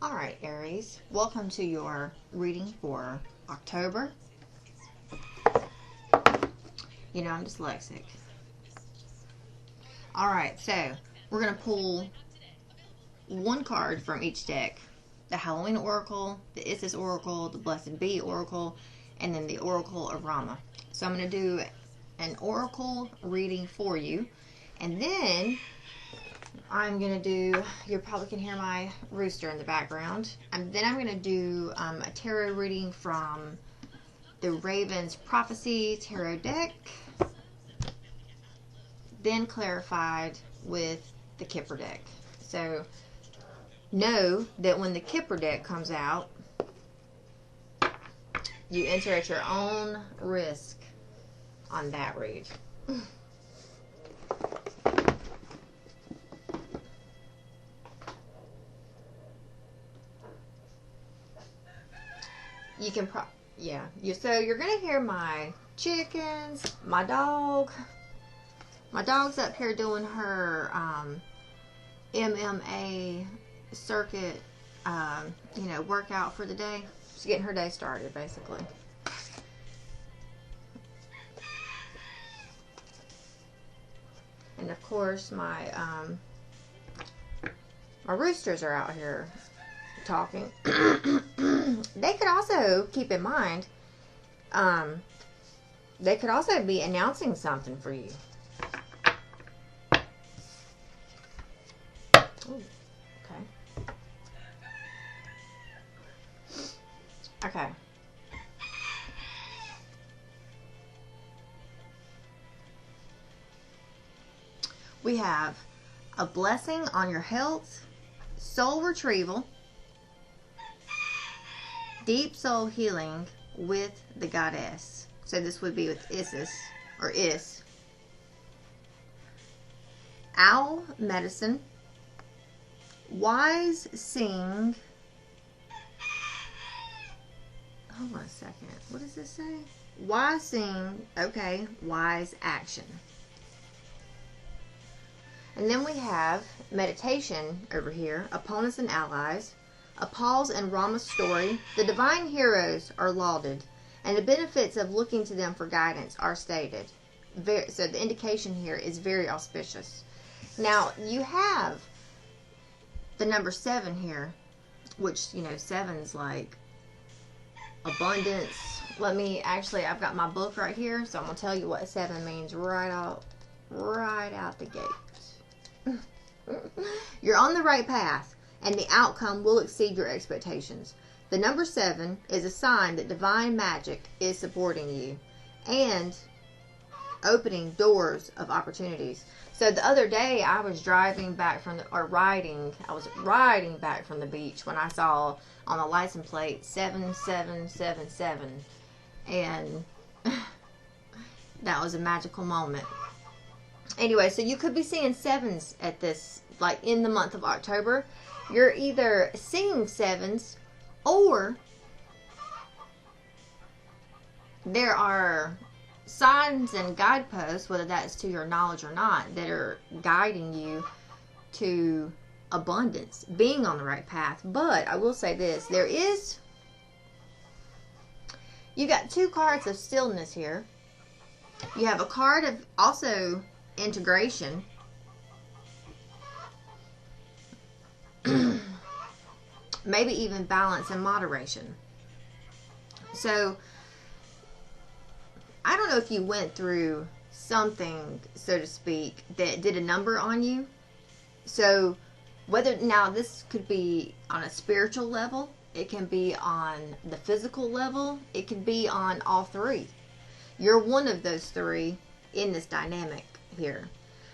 Alright, Aries, welcome to your reading for October. You know, I'm dyslexic. Alright, so we're going to pull one card from each deck. The Halloween Oracle, the Isis Oracle, the Blessed Bee Oracle, and then the Oracle of Rama. So I'm going to do an Oracle reading for you. And then I'm going to do, you probably can hear my rooster in the background. And then I'm going to do a tarot reading from the Raven's Prophecy Tarot deck. Then clarified with the Kipper deck. So know that when the Kipper deck comes out, you enter at your own risk on that read. You can so you're gonna hear my chickens, my dog. My dog's up here doing her MMA circuit, workout for the day. She's getting her day started, basically. And of course, my roosters are out here talking. They could also keep in mind, they could also be announcing something for you. Ooh, okay. We have a blessing on your health, soul retrieval, deep soul healing with the goddess. So this would be with Isis or Is. Owl medicine, wise sing. Hold on a second. What does this say? Wise sing. Okay. Wise action. And then we have meditation over here. Opponents and allies. A pause in Rama's story. The divine heroes are lauded, and the benefits of looking to them for guidance are stated. So the indication here is very auspicious. Now, you have the number 7 here, which, 7's like abundance. I've got my book right here, so I'm going to tell you what 7 means right out the gate. You're on the right path, and the outcome will exceed your expectations. The number 7 is a sign that divine magic is supporting you and opening doors of opportunities. So the other day I was riding back from the beach when I saw on the license plate 7777, and that was a magical moment. Anyway, so you could be seeing 7s at this, like in the month of October. You're either seeing 7s, or there are signs and guideposts, whether that's to your knowledge or not, that are guiding you to abundance, being on the right path. But I will say this, you got 2 cards of stillness here. You have a card of also integration. Maybe even balance and moderation. So I don't know if you went through something, so to speak, that did a number on you. So now this could be on a spiritual level, it can be on the physical level, it can be on all 3. You're one of those 3 in this dynamic here,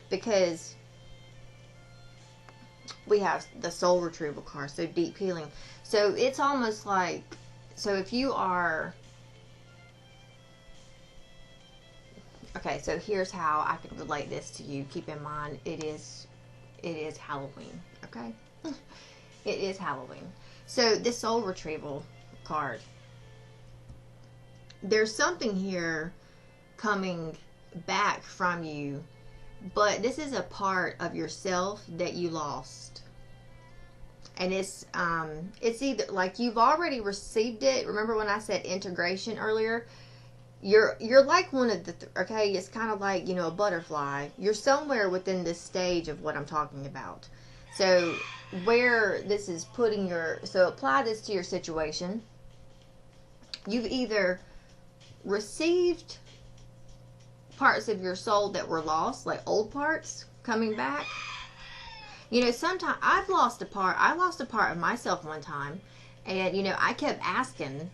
because we have the soul retrieval card, so deep healing. So it's almost like, so if you are, okay, so here's how I can relate this to you. Keep in mind, it is Halloween, okay? It is Halloween. So this soul retrieval card, there's something here coming back from you, but this is a part of yourself that you lost. And it's either like you've already received it. Remember when I said integration earlier? You're like one of the okay, it's kind of like, you know, a butterfly. You're somewhere within this stage of what I'm talking about. So where this is putting so apply this to your situation. You've either received parts of your soul that were lost, like old parts coming back. You know, sometimes I've lost a part. I lost a part of myself one time, and you know, I kept asking,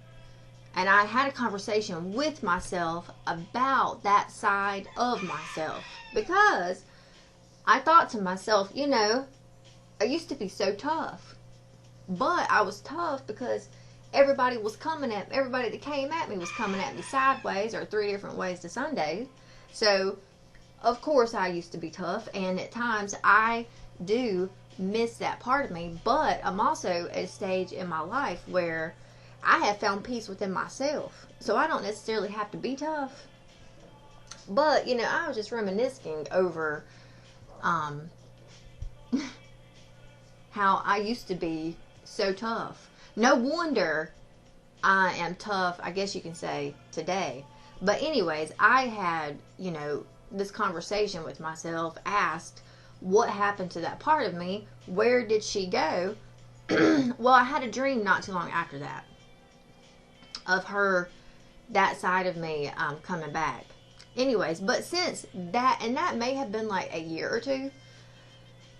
and I had a conversation with myself about that side of myself, because I thought to myself, you know, I used to be so tough, but I was tough because everybody that came at me was coming at me sideways, or 3 different ways to Sunday. So of course I used to be tough, and at times I do miss that part of me. But I'm also at a stage in my life where I have found peace within myself, so I don't necessarily have to be tough. But you know, I was just reminiscing over how I used to be so tough. No wonder I am tough, I guess you can say, today. But anyways, I had, you know, this conversation with myself, asked, what happened to that part of me? Where did she go? Well, I had a dream not too long after that of her, that side of me, coming back. Anyways, but since that, and that may have been like a year or two.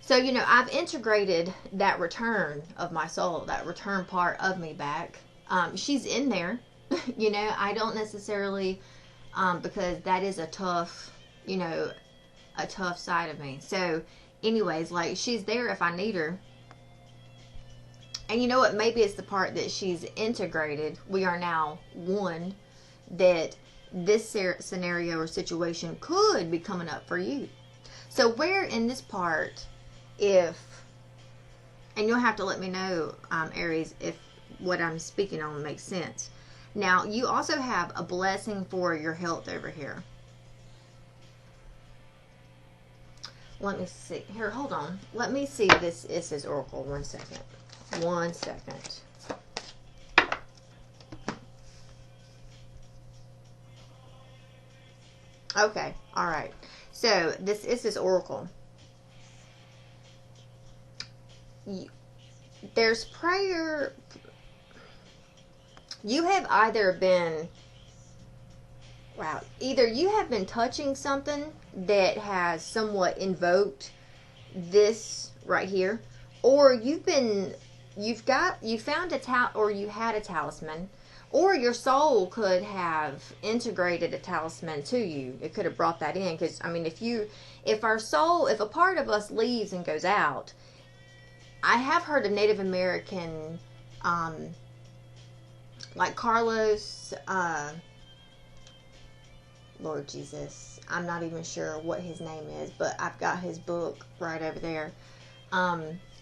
So, you know, I've integrated that return of my soul, that return part of me back. She's in there. You know, I don't necessarily, because that is a tough, you know, a tough side of me. So anyways, like, she's there if I need her. And you know what, maybe it's the part that she's integrated. We are now one, that this scenario or situation could be coming up for you. So where in this part, if, and you'll have to let me know, Aries, if what I'm speaking on makes sense. Now, you also have a blessing for your health over here. Let me see. Here, hold on. Let me see this Isis Oracle. 1 second. 1 second. Okay. All right. So, this Isis Oracle. There's prayer. You have either been, wow, either you have been touching something that has somewhat invoked this right here, or you found or you had a talisman, or your soul could have integrated a talisman to you. It could have brought that in, because I mean, if a part of us leaves and goes out, I have heard of Native American, like Carlos, Lord Jesus, I'm not even sure what his name is, but I've got his book right over there.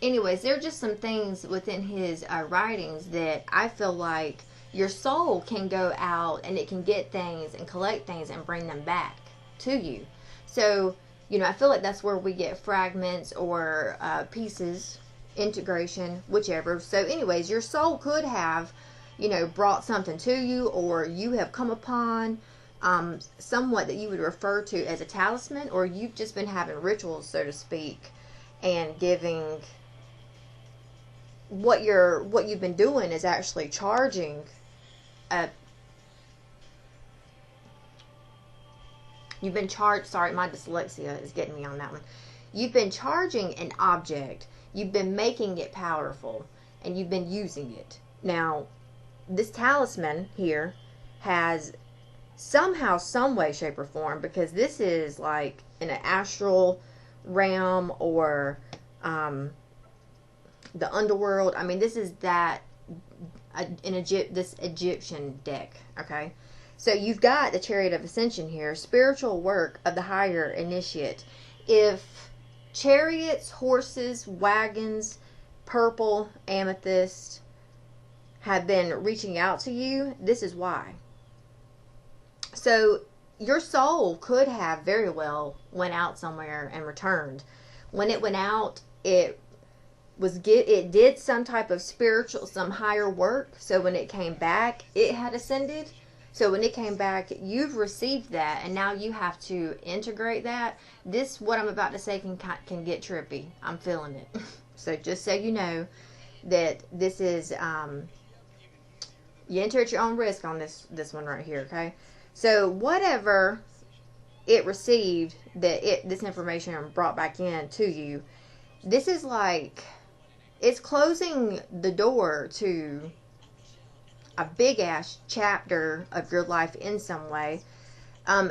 Anyways, there are just some things within his writings that I feel like your soul can go out and it can get things and collect things and bring them back to you. So, you know, I feel like that's where we get fragments or pieces, integration, whichever. So anyways, your soul could have, you know, brought something to you, or you have come upon somewhat that you would refer to as a talisman, or you've just been having rituals, so to speak, and giving, what you've been doing is actually charging you've been charged, sorry, my dyslexia is getting me on that one. You've been charging an object, you've been making it powerful, and you've been using it. Now, this talisman here has somehow, some way, shape, or form, because this is like in an astral realm, or the underworld. I mean, this is that this Egyptian deck. Okay, so you've got the Chariot of Ascension here, spiritual work of the higher initiate. If chariots, horses, wagons, purple, amethyst have been reaching out to you, this is why. So your soul could have very well went out somewhere and returned. When it went out, it it did some type of spiritual, some higher work. So when it came back, it had ascended. So when it came back, you've received that, and now you have to integrate that. This, what I'm about to say, can get trippy. I'm feeling it. So just so you know that this is, you enter at your own risk on this one right here, okay? So whatever it received, this information brought back in to you, this is like, it's closing the door to a big ass chapter of your life in some way.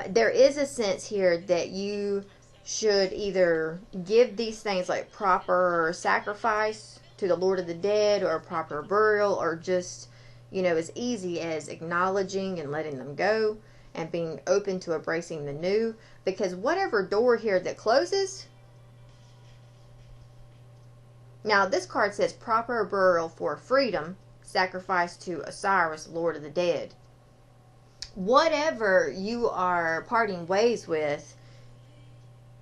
There is a sense here that you should either give these things like proper sacrifice to the Lord of the Dead, or proper burial, or just, you know, as easy as acknowledging and letting them go and being open to embracing the new. Because whatever door here that closes, now this card says proper burial for freedom, sacrifice to Osiris, Lord of the Dead. Whatever you are parting ways with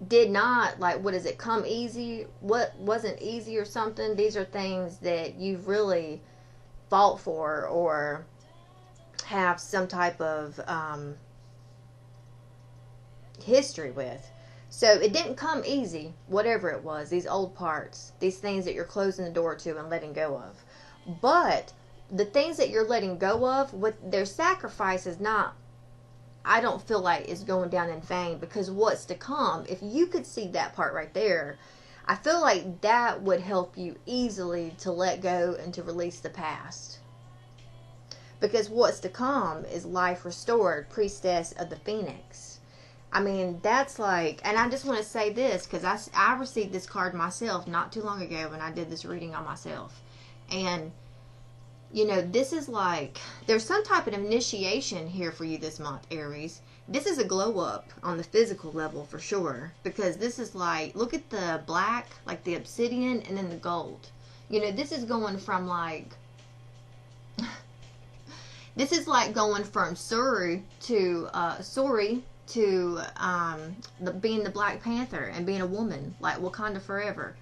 did not, like, what does it come easy? What wasn't easy or something? These are things that you've really fought for, or have some type of history with. So it didn't come easy, whatever it was, these old parts, these things that you're closing the door to and letting go of. But the things that you're letting go of, with their sacrifice, is not, I don't feel like is going down in vain, because what's to come, if you could see that part right there, I feel like that would help you easily to let go and to release the past. Because what's to come is life restored, priestess of the Phoenix. I mean, that's like, and I just want to say this, because I received this card myself not too long ago when I did this reading on myself. And, you know, this is like, there's some type of initiation here for you this month, Aries. This is a glow up on the physical level for sure. Because this is like, look at the black, like the obsidian, and then the gold. You know, this is going from like, this is like going from Suri to being the Black Panther and being a woman, like Wakanda forever.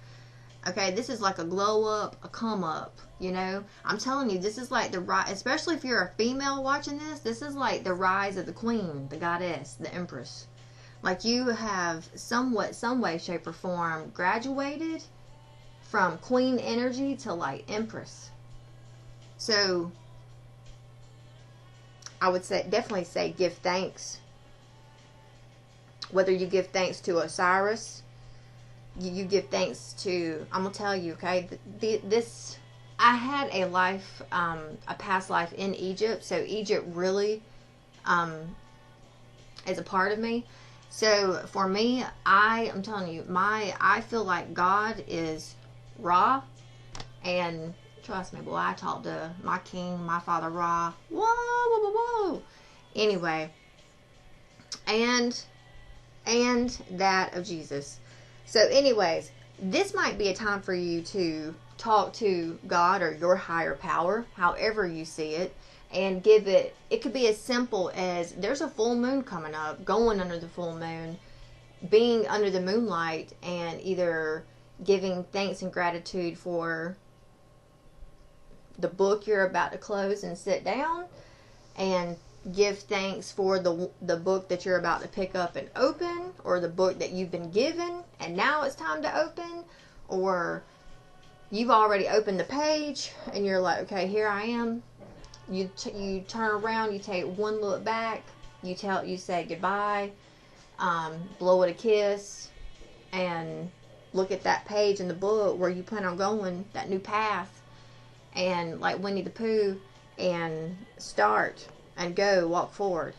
Okay, this is like a glow up, a come up, you know. I'm telling you, this is like the rise, especially if you're a female watching this is like the rise of the queen, the goddess, the empress. Like you have some way, shape, or form graduated from queen energy to like empress. So I would definitely say give thanks. Whether you give thanks to Osiris, you give thanks to, I'm going to tell you, okay, I had a past life in Egypt, so Egypt really is a part of me. So for me, I'm telling you, I feel like God is Ra, and trust me, boy, I talked to my king, my father Ra. Whoa, whoa, whoa, whoa. Anyway, and that of Jesus. So anyways, this might be a time for you to talk to God or your higher power, however you see it, and it could be as simple as, there's a full moon coming up, going under the full moon, being under the moonlight, and either giving thanks and gratitude for the book you're about to close and sit down, and give thanks for the book that you're about to pick up and open, or the book that you've been given and now it's time to open, or you've already opened the page and you're like, okay, here I am. You turn around, you take one look back, you say goodbye, blow it a kiss, and look at that page in the book where you plan on going, that new path, and like Winnie the Pooh, and start and go, walk forward.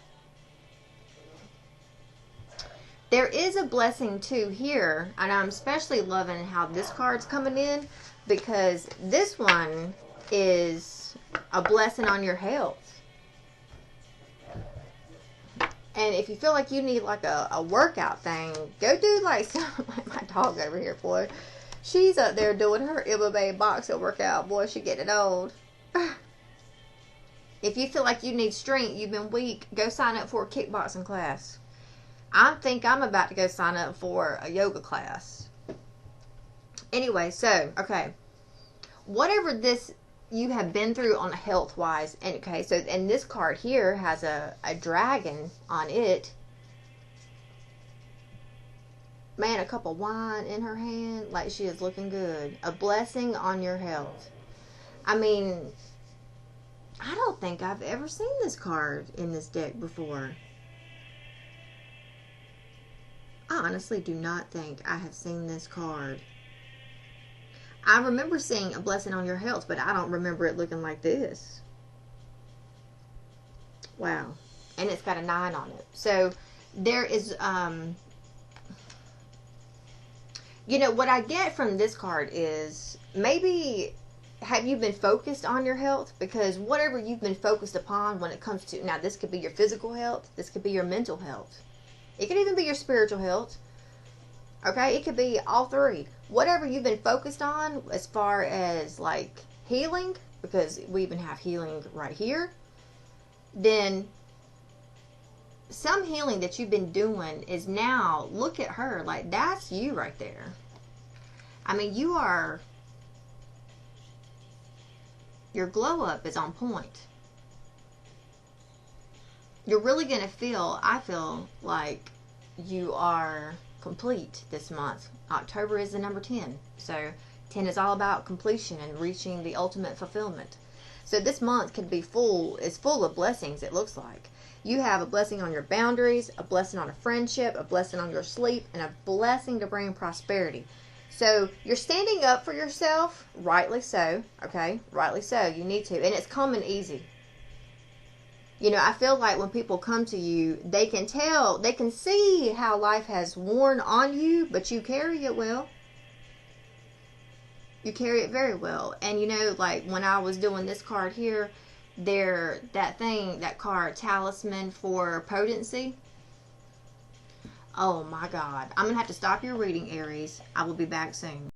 There is a blessing too here, and I'm especially loving how this card's coming in, because this one is a blessing on your health. And if you feel like you need like a workout thing, go do like my dog over here, boy. She's up there doing her MMA boxing workout, boy. She getting old. If you feel like you need strength, you've been weak, go sign up for a kickboxing class. I think I'm about to go sign up for a yoga class. Anyway, so, okay. whatever this you have been through on a health wise. And okay, so and this card here has a dragon on it. Man, a cup of wine in her hand, like she is looking good. A blessing on your health. I mean, I don't think I've ever seen this card in this deck before. I honestly do not think I have seen this card. I remember seeing a blessing on your health, but I don't remember it looking like this. Wow. And it's got a 9 on it. So there is, you know, what I get from this card is maybe have you been focused on your health? Because whatever you've been focused upon when it comes to, now this could be your physical health, this could be your mental health. It could even be your spiritual health. Okay, it could be all three. Whatever you've been focused on as far as like healing, because we even have healing right here, then some healing that you've been doing is now, look at her, like that's you right there. I mean, you are, your glow up is on point. You're really going to feel, I feel like you are complete this month. October is the number 10. So 10 is all about completion and reaching the ultimate fulfillment. So this month could be full of blessings, it looks like. You have a blessing on your boundaries, a blessing on a friendship, a blessing on your sleep, and a blessing to bring prosperity. So you're standing up for yourself, rightly so, okay? Rightly so, you need to. And it's coming easy. You know, I feel like when people come to you, they can tell, they can see how life has worn on you, but you carry it well. You carry it very well. And you know, like when I was doing this card here, that card, talisman for potency. Oh my God. I'm going to have to stop your reading, Aries. I will be back soon.